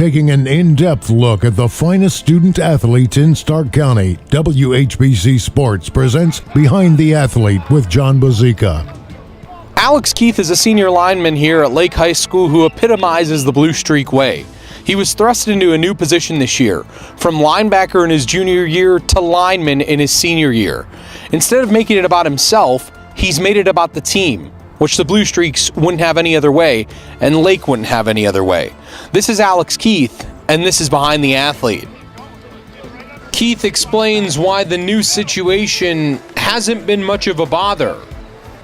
taking an in-depth look at the finest student athletes in Stark County. WHBC Sports presents Behind the Athlete with Jon Bozeka. Alex Keith is a senior lineman here at Lake High School who epitomizes the Blue Streak way. He was thrust into a new position this year, from linebacker in his junior year to lineman in his senior year. Instead of making it about himself, he's made it about the team, which the Blue Streaks wouldn't have any other way, and Lake wouldn't have any other way. This is Alex Keith, and this is Behind the Athlete. Keith explains why the new situation hasn't been much of a bother.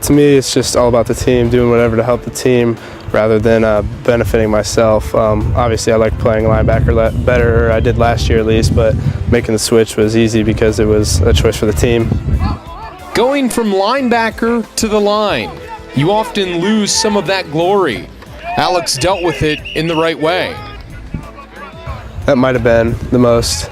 To me, it's just all about the team, doing whatever to help the team rather than benefiting myself. Obviously, I like playing linebacker better, I did last year at least, but making the switch was easy because it was a choice for the team. Going from linebacker to the line, you often lose some of that glory. Alex dealt with it in the right way. That might have been the most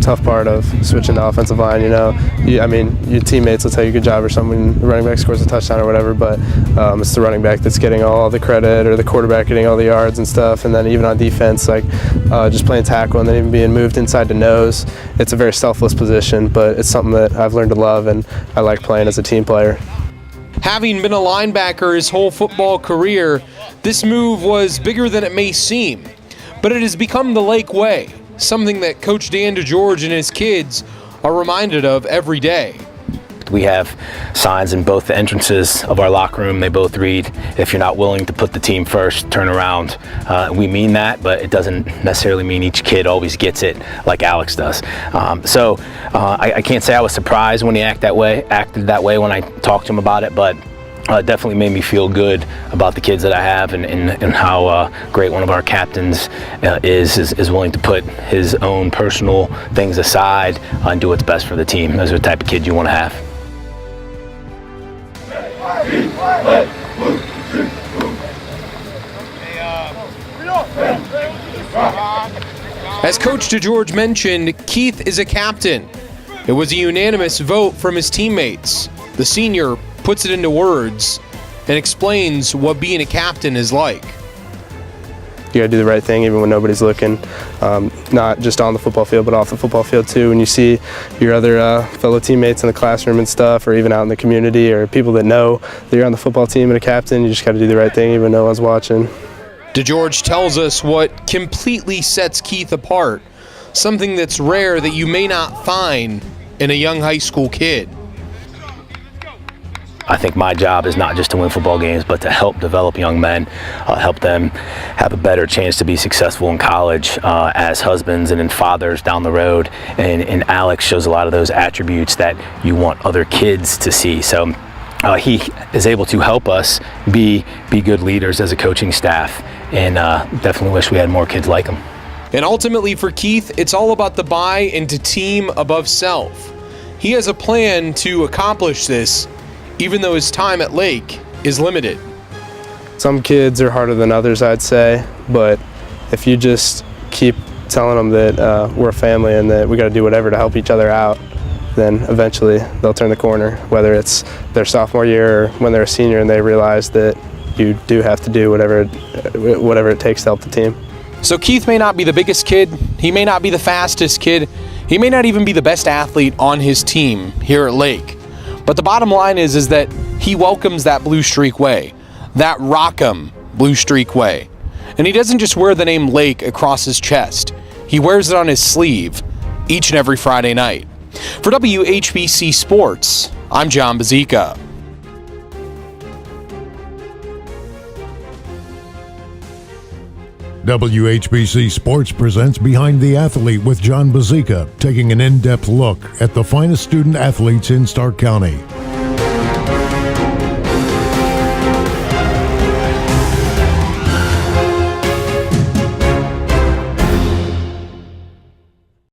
tough part of switching to offensive line. Your teammates will tell you good job or something, the running back scores a touchdown or whatever, but it's the running back that's getting all the credit, or the quarterback getting all the yards and stuff. And then even on defense, just playing tackle and then even being moved inside to nose, it's a very selfless position, but it's something that I've learned to love, and I like playing as a team player. Having been a linebacker his whole football career, this move was bigger than it may seem, but it has become the Lake way, something that Coach Dan DeGeorge and his kids are reminded of every day. We have signs in both the entrances of our locker room. They both read, "If you're not willing to put the team first, turn around." We mean that, but it doesn't necessarily mean each kid always gets it like Alex does. I can't say I was surprised when he acted that way when I talked to him about it, but it definitely made me feel good about the kids that I have, and how great one of our captains is willing to put his own personal things aside and do what's best for the team. Those are the type of kids you want to have. As Coach DeGeorge mentioned, Keith is a captain. It was a unanimous vote from his teammates. The senior puts it into words and explains what being a captain is like. You gotta do the right thing even when nobody's looking, not just on the football field, but off the football field too. When you see your other fellow teammates in the classroom and stuff, or even out in the community, or people that know that you're on the football team and a captain, you just gotta do the right thing even when no one's watching. DeGeorge tells us what completely sets Keith apart, something that's rare that you may not find in a young high school kid. I think my job is not just to win football games, but to help develop young men, help them have a better chance to be successful in college as husbands and in fathers down the road. And Alex shows a lot of those attributes that you want other kids to see. So he is able to help us be good leaders as a coaching staff, and definitely wish we had more kids like him. And ultimately for Keith, it's all about the buy into team above self. He has a plan to accomplish this, even though his time at Lake is limited. Some kids are harder than others, I'd say, but if you just keep telling them that we're a family and that we got to do whatever to help each other out, then eventually they'll turn the corner, whether it's their sophomore year or when they're a senior and they realize that you do have to do whatever it takes to help the team. So Keith may not be the biggest kid, he may not be the fastest kid, he may not even be the best athlete on his team here at Lake. But the bottom line is that he welcomes that Blue Streak way, that Rock'em Blue Streak way. And he doesn't just wear the name Lake across his chest. He wears it on his sleeve each and every Friday night. For WHBC Sports, I'm Jon Bozeka. WHBC Sports presents Behind the Athlete with Jon Bozeka, taking an in-depth look at the finest student athletes in Stark County.